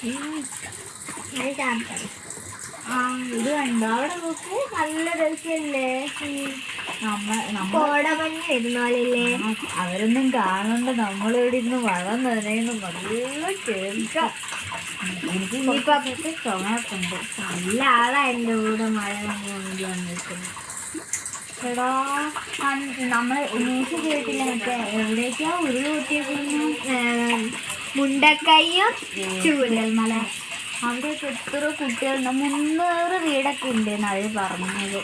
ഇത് കണ്ടോ അവിടെ നോക്ക്, നല്ല രസല്ലേ. കോടമഞ്ഞ് വരുന്നോലല്ലേ. അവരൊന്നും കാണണ്ട, നമ്മളിവിടെ ഇരുന്ന് മഴ നനയുന്നു, നല്ല കേൾക്കാം. എനിക്ക് ഇനിയിപ്പോ ചുമക്കുണ്ട്. നല്ല ആളാ എൻ്റെ കൂടെ മഴ നനയാൻ വന്നിരിക്കുന്നത്. എടാ നമ്മള് ന്യൂസ് കേട്ടില്ല, മറ്റേ എവിടേക്കാ ഉരുള് പൊട്ടിയേക്കുന്നു? മുണ്ടക്കൈയും ചൂരൽമല. അവിടെയൊക്കെ എത്ര കുട്ടികളുണ്ട്, 300 വീടൊക്കെ ഉണ്ട് എന്നാണ് പറഞ്ഞത്.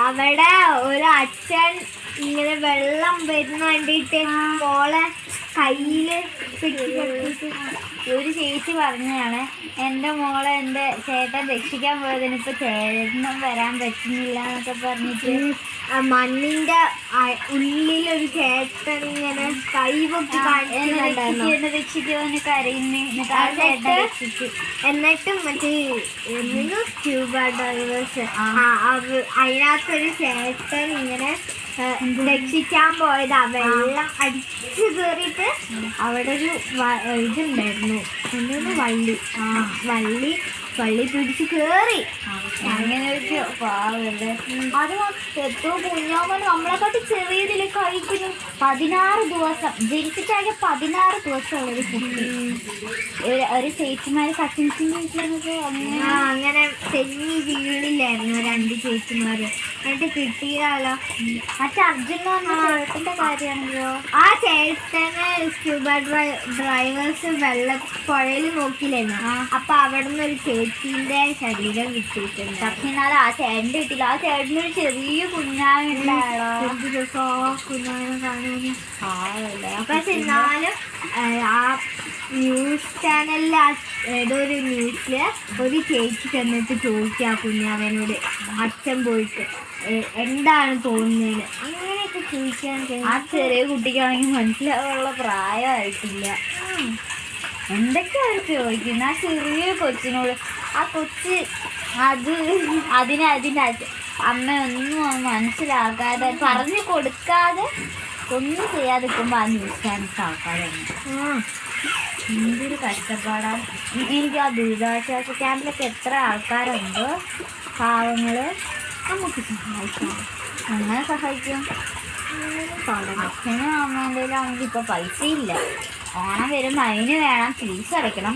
അവിടെ ഒരു അച്ഛൻ ഇങ്ങനെ വെള്ളം വരുന്ന കണ്ടിട്ട് മോളെ കയ്യില് പിടിച്ചിട്ട് ഒരു ചേച്ചി പറഞ്ഞതാണ്, എൻ്റെ മോളെ എൻ്റെ ചേട്ടൻ രക്ഷിക്കാൻ പോയതിന് ഇപ്പൊ ചേട്ടനും വരാൻ പറ്റുന്നില്ല എന്നൊക്കെ പറഞ്ഞിട്ട് മണ്ണിന്റെ ഉള്ളിലൊരു ചേട്ടൻ ഇങ്ങനെ കൈപൊക്കി രക്ഷിക്കുമെന്ന് കരയുന്നു. എന്നിട്ടും മറ്റേ സ്ക്യൂബ ഡൈവേഴ്സ് അതിനകത്തൊരു ചേട്ടൻ ഇങ്ങനെ രക്ഷിക്കാൻ പോയതാ. വെള്ളം അടിച്ചു കയറിയിട്ട് അവിടെ ഒരു ഇതുണ്ടായിരുന്നു, എന്താണ് വള്ളി പിടിച്ച് കേറി. അങ്ങനെ ഒരു പാവല്ലേ. അത് എത്രയോ കുഞ്ഞാമൻ നമ്മളെക്കാട്ടി ചെറിയതില് കഴിക്കുന്നു. 16 ദിവസം ജനിച്ചിട്ടാകെ 16 ദിവസമുള്ളൊരു കുട്ടി. ഒരു ചേച്ചിമാര് കസിൻസിന്റെ വീട്ടിലൊക്കെ അങ്ങനെ തെന്നി വീടില്ലായിരുന്നു 2 ചേച്ചിമാര്. എന്നിട്ട് കിട്ടിയതാലോ മറ്റേ അർജുന ചേട്ടന്റെ കാര്യമാണല്ലോ. ആ ചേട്ടന് സ്ക്യൂബ ഡ്രൈവേഴ്സ് പുഴയിൽ നോക്കില്ലായിരുന്നു. അപ്പൊ അവിടെ നിന്ന് ഒരു ചേച്ചിന്റെ ശരീരം കിട്ടിയിട്ടുണ്ട്. പക്ഷെ എന്നാലും ആ ചേട്ടൻ്റെ കിട്ടില്ല. ആ ചേട്ടനൊരു ചെറിയ കുഞ്ഞാനുണ്ടായോ, കുഞ്ഞാനെ കാണാന്. പക്ഷെ എന്നാലും ആ ന്യൂസ് ചാനലിൽ ഏതോ ഒരു ന്യൂസില് ഒരു ചേച്ചി ചെന്നിട്ട് ചോദിക്കുക കുഞ്ഞാവനോട്, അച്ഛൻ പോയിട്ട് എന്താണ് തോന്നുന്നത് അങ്ങനെയൊക്കെ ചോദിക്കാൻ. ആ ചെറിയ കുട്ടിക്കാണെങ്കിൽ മനസ്സിലാവാനുള്ള പ്രായമായിട്ടില്ല. എന്തൊക്കെയാ അവർ ചോദിക്കുന്നത് ആ ചെറിയ കൊച്ചിനോട്. ആ കൊച്ച് അതിൻ്റെ അമ്മ ഒന്നും മനസ്സിലാക്കാതെ പറഞ്ഞു കൊടുക്കാതെ ഒന്നും ചെയ്യാതിരിക്കുമ്പോൾ ആ ന്യൂസ് ചാനൽസ് ആൾക്കാരാണ്. എന്തൊരു കഷ്ടപ്പാടാണ്. എനിക്ക് ആ ദുരിതാശ്വാസ ക്യാമ്പിലൊക്കെ എത്ര ആൾക്കാരുണ്ട് പാവങ്ങൾ, നമുക്ക് സഹായിക്കാം. അങ്ങനെ സഹായിക്കും. അച്ഛനും അമ്മേൻ്റെ നമുക്കിപ്പോൾ പൈസ ഇല്ല. ഓണം വരുമ്പോൾ അതിന് വേണം ഫീസ് അടയ്ക്കണം.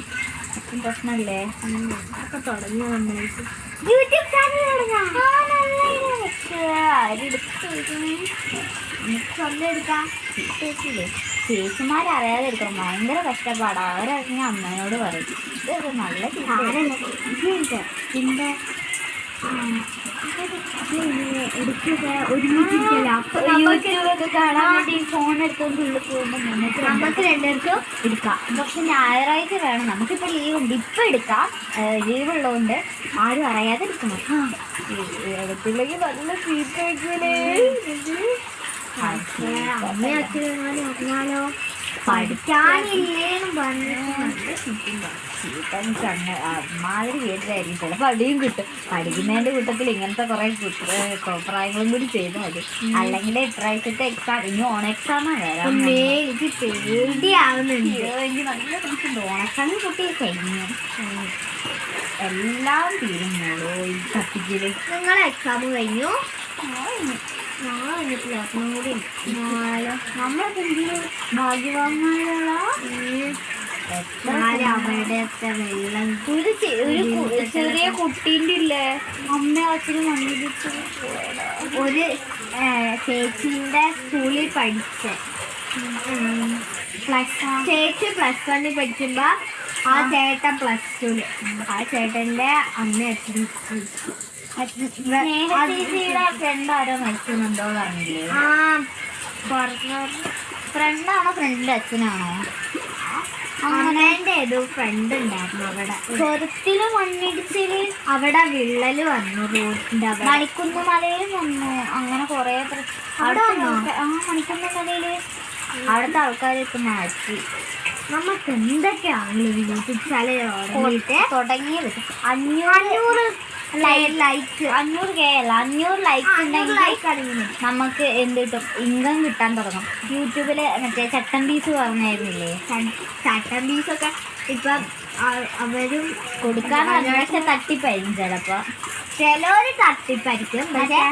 അച്ഛൻ പ്രശ്നമല്ലേ. അതൊക്കെ തുടങ്ങി നന്നായിട്ട്. യൂട്യൂബ് ചാനൽ സ്വന്തം ചേച്ചിമാരറിയാതെ എടുക്കണം. ഭയങ്കര കഷ്ടപ്പാടാണ്. അവരറിഞ്ഞ അമ്മേനോട് പറയും ഇതൊക്കെ നല്ല പിന്നെ യൂട്യൂബൊക്കെ കാണാൻ വേണ്ടി ഫോൺ എടുത്തുകൊണ്ട് ഉള്ളിൽ പോകുമ്പോൾ നമുക്ക് 2 പേർക്കും എടുക്കാം. പക്ഷെ ഞായറാഴ്ച വേണം. നമുക്കിപ്പോൾ ലീവുണ്ട്, ഇപ്പം എടുക്കാം. ലീവുള്ളതുകൊണ്ട് ആരും അറിയാതെ എടുക്കണം. എടുത്തില്ലെങ്കിൽ നല്ല ചീത്ത വയ്ക്കൂലേ. അമ്മയും അച്ഛനും അറിഞ്ഞാലോ പഠിക്കാനില്ലേന്ന് അമ്മാതിരി വീട്ടിലായിരിക്കും. ചിലപ്പോൾ അടിയും കിട്ടും. പഠിക്കുന്നതിൻ്റെ കൂട്ടത്തിൽ ഇങ്ങനത്തെ കുറേ കോപ്രായങ്ങളും കൂടി ചെയ്താൽ മതി. അല്ലെങ്കിൽ ഇപ്രാവശ്യത്തെ എക്സാം ഇനി ഓൺ എക്സാമാണ് വരാൻ. എനിക്ക് പേടിയാവുന്നുണ്ട്. എനിക്ക് നല്ല ടെൻഷനുണ്ട്. ഓണക്കാലം കുട്ടി കഴിഞ്ഞു എല്ലാം തീരുന്നുള്ളൂ ഈ കത്തിക്കല്. നിങ്ങളെ എക്സാം കഴിഞ്ഞു? നമ്മളൊക്കെ എന്തെങ്കിലും ഭാഗ്യവാന്മാരുള്ള അവിടെയൊക്കെ വെള്ളം ഒരു ചെറിയ കുട്ടീൻ്റെ ഇല്ലേ അമ്മ അച്ഛനും വന്നിട്ട് ഒരു ചേച്ചീൻ്റെ സ്കൂളിൽ പഠിച്ച ചേച്ചി +1 പഠിക്കുമ്പോൾ ആ ചേട്ടൻ +2. ആ ചേട്ടൻ്റെ അമ്മ അച്ഛനും ഫ്രണ്ട് ആരോ മരിക്കുന്നുണ്ടോ പറഞ്ഞില്ലേ? ഫ്രണ്ടാണോ ഫ്രണ്ടിൻ്റെ അച്ഛനാണോ? അമ്മേൻ്റെ ഏതോ ഫ്രണ്ട് ഉണ്ടായിരുന്നു അവിടെ. ചെറുത്തില് മണ്ണിടിച്ചില് അവിടെ വിള്ളല് വന്നു. റോഡിൻ്റെ അവിടെ മണിക്കുന്ന് മലയിൽ വന്നു. അങ്ങനെ കുറേ അവിടെ മണിക്കുന്ന് മലയില് അവിടുത്തെ ആൾക്കാരൊക്കെ മാറ്റി. നമുക്ക് എന്തൊക്കെയാണ് യൂട്യൂബ് ചാനൽ തുടങ്ങിയത്. 500 ലൈക്ക് 500K അല്ല 500 ലൈക്ക് ഉണ്ടെങ്കിൽ നമുക്ക് എന്ത് കിട്ടും? ഇൻകം കിട്ടാൻ തുടങ്ങും. യൂട്യൂബിൽ മറ്റേ ചട്ടൻ പീസ് പറഞ്ഞായിരുന്നില്ലേ? ചട്ടൻ പീസൊക്കെ ഇപ്പം അവരും കൊടുക്കാൻ പക്ഷെ തട്ടിപ്പായിരിക്കും ചിലപ്പോ. ചിലവര് തട്ടിപ്പായിരിക്കും. പക്ഷെ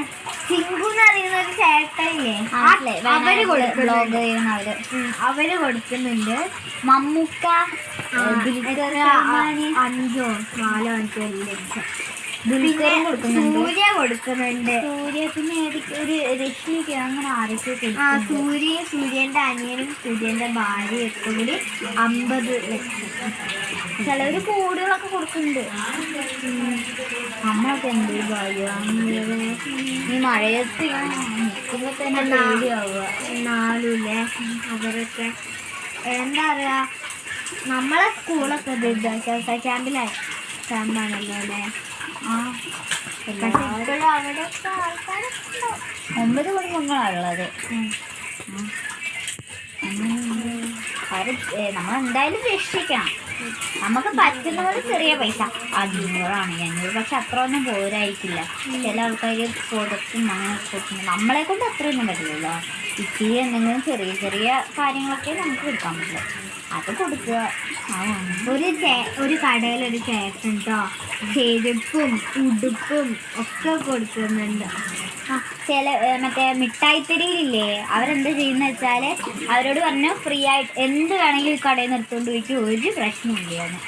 ചിങ്കുന്ന് അറിയുന്ന ഒരു ചേട്ടയില്ലേ, അവര് കൊടുക്കുന്നുണ്ട്. മമ്മൂക്ക 5-4 ലക്ഷം. പിന്നെ സൂര്യ കൊടുക്കുന്നുണ്ട്. സൂര്യ പിന്നെ ഒരു രശ്മിക്ക് അങ്ങനെ ആരൊക്കെ സൂര്യന്റെ അനിയനും സൂര്യന്റെ ഭാര്യയും ഒക്കെ കൂടി 50 ലക്ഷം. ചിലവര് കോടികളൊക്കെ കൊടുക്കുന്നുണ്ട്. നമ്മളൊക്കെ എന്ത് ഈ മഴയത്ത് നിൽക്കുമ്പോ തന്നെ പേടിയാവുക. എന്നാലൂല്ലേ അവരൊക്കെ എന്താ പറയാ, നമ്മളെ സ്കൂളൊക്കെ ക്യാമ്പാണല്ലോ അല്ലേ. പക്ഷെ ഇപ്പോഴും അവിടെയൊക്കെ ആൾക്കാരൊക്കെ 9 കുടുംബങ്ങളാണുള്ളത്. നമ്മളെന്തായാലും രക്ഷിക്കണം. നമുക്ക് പറ്റുന്ന പോലെ ചെറിയ പൈസ 500 പക്ഷെ അത്ര ഒന്നും പോരായിരിക്കില്ല. ചില ആൾക്കാർ കൊടുക്കും അങ്ങനെ കൊടുക്കും. നമ്മളെ കൊണ്ട് അത്രയൊന്നും പറ്റില്ലല്ലോ. ഇച്ചിരി എന്തെങ്കിലും ചെറിയ ചെറിയ കാര്യങ്ങളൊക്കെ നമുക്ക് കൊടുക്കാൻ പറ്റില്ല, അത് കൊടുക്കുക. ഒരു കടയിലൊരു ചേട്ടൻ കേട്ടോ ചെരുപ്പും ഉടുപ്പും ഒക്കെ കൊടുക്കുന്നുണ്ട്. ചില മറ്റേ മിഠായിത്തെരിയിലില്ലേ, അവരെന്താ ചെയ്യുന്ന വെച്ചാല് അവരോട് പറഞ്ഞു ഫ്രീ ആയിട്ട് എന്ത് വേണമെങ്കിലും ഈ കടയിൽ നിന്ന് എടുത്തുകൊണ്ട് പോയിട്ട് ഒരു പ്രശ്നമില്ലാണ്.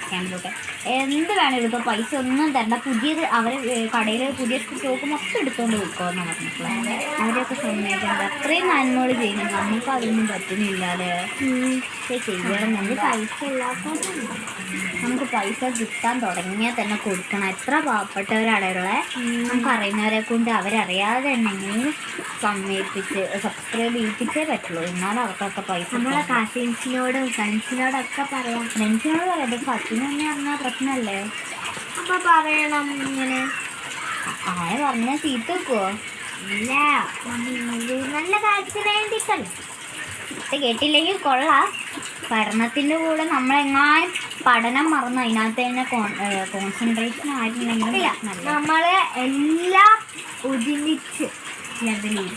ക്യാമ്പിലൊക്കെ എന്ത് വേണമെങ്കിലും ഇപ്പോൾ പൈസ ഒന്നും തരണ്ട, പുതിയത് അവർ കടയിൽ പുതിയ സ്റ്റോക്ക് മൊത്തം എടുത്തുകൊണ്ട് പോയിക്കോന്ന് പറഞ്ഞിട്ടുള്ളത്. അവരൊക്കെ സമ്മതിക്കുന്നത് അത്രയും നന്മകൾ ചെയ്യുന്നുണ്ട്. നമുക്ക് അതൊന്നും പറ്റുന്നില്ലാതെ ചെയ്യണം. നമുക്ക് പൈസ ഇല്ലാത്ത നമുക്ക് പൈസ കിട്ടാൻ തുടങ്ങിയാൽ തന്നെ കൊടുക്കണം. എത്ര പാവപ്പെട്ടവരാണുള്ള നമുക്ക് അറിയുന്നവരെ കൊണ്ട് അവരറിയാതെ തന്നെ എങ്ങനെയും സമ്മതിപ്പിച്ച് സബ്സ്ക്രൈബ് ചെയ്യിപ്പിച്ചേ പറ്റുള്ളൂ. എന്നാലും അവർക്കൊക്കെ പൈസ നമ്മളെ കസിൻസിനോടും ഫ്രണ്ട്സിനോടൊക്കെ പറയാം. ഫ്രണ്ട്സിനോട് പറയാം. കസിൻ എന്ന് പറഞ്ഞാൽ പ്രശ്നമല്ലേ, അപ്പൊ പറയണം ഇങ്ങനെ. ആയ പറഞ്ഞാൽ ചീത്ത വെക്കുവോ? ഇല്ല, നല്ല കാര്യത്തിന് വേണ്ടിയിട്ടല്ലേ. കേട്ടില്ലെങ്കിൽ കൊള്ളാം. പഠനത്തിൻ്റെ കൂടെ നമ്മളെങ്ങാനും പഠനം മറന്നു അതിനകത്ത് തന്നെ കോൺസെൻട്രേഷൻ ആയിട്ടുണ്ടെങ്കിൽ നമ്മളെ എല്ലാം ഒരുമിച്ച് ലെവലിൽ.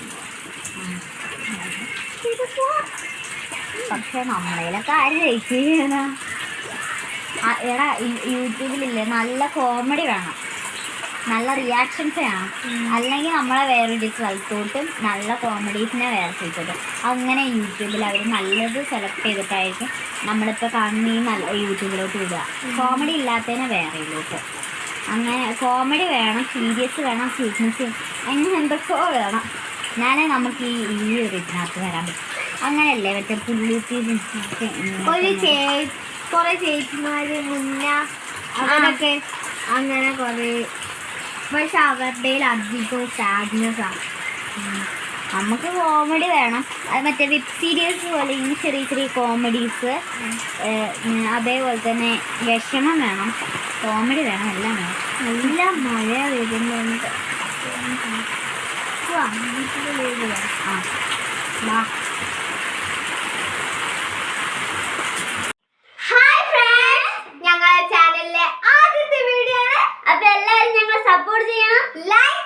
പക്ഷെ നമ്മളതിലൊക്കെ ആര് ജയിക്കുകയാണ്? എടാ യൂട്യൂബിലില്ലേ നല്ല കോമഡി വേണം, നല്ല റിയാക്ഷൻസ് വേണം. അല്ലെങ്കിൽ നമ്മളെ വേറൊരു സ്ഥലത്തോട്ടും നല്ല കോമഡീസിനെ വേറെ സ്ഥലത്തോട്ടും അങ്ങനെ യൂട്യൂബിൽ അവർ നല്ലത് സെലക്ട് ചെയ്തിട്ടായിരിക്കും നമ്മളിപ്പോൾ കാണുന്ന ഈ നല്ല യൂട്യൂബിലോട്ട് വിടുക. കോമഡി ഇല്ലാത്തതിനെ വേറെയിലോട്ട്. അങ്ങനെ കോമഡി വേണം, സീരിയസ് വേണം, സ്വീറ്റ്നെസ് അങ്ങനെ എന്തൊക്കെയോ വേണം. ഞാനേ നമുക്ക് ഈ ഒരു ഇതിനകത്ത് വരാൻ പറ്റും. അങ്ങനെയല്ലേ മറ്റേ പുള്ളിക്ക് കുറെ ചേച്ചിമാര് മുന്നേ അവരൊക്കെ അങ്ങനെ കുറെ, പക്ഷെ അവരുടെ അധികം സാഡ്നെസ്സാണ്. നമുക്ക് കോമഡി വേണം. അത് മറ്റേ വെബ് സീരീസ് പോലെ ഇങ്ങനെ ചെറിയ ചെറിയ കോമഡീസ്, അതേപോലെ തന്നെ വിഷമം വേണം, കോമഡി വേണം, എല്ലാം വേണം. നല്ല മഴ വരുന്നുണ്ട്. ഹായ് ഫ്രണ്ട്സ്, ഞങ്ങളുടെ ചാനലിലെ ആദ്യത്തെ വീഡിയോ ആണ്. അപ്പൊ എല്ലാവരും ഞങ്ങളെ സപ്പോർട്ട് ചെയ്യണം, ലൈക്ക്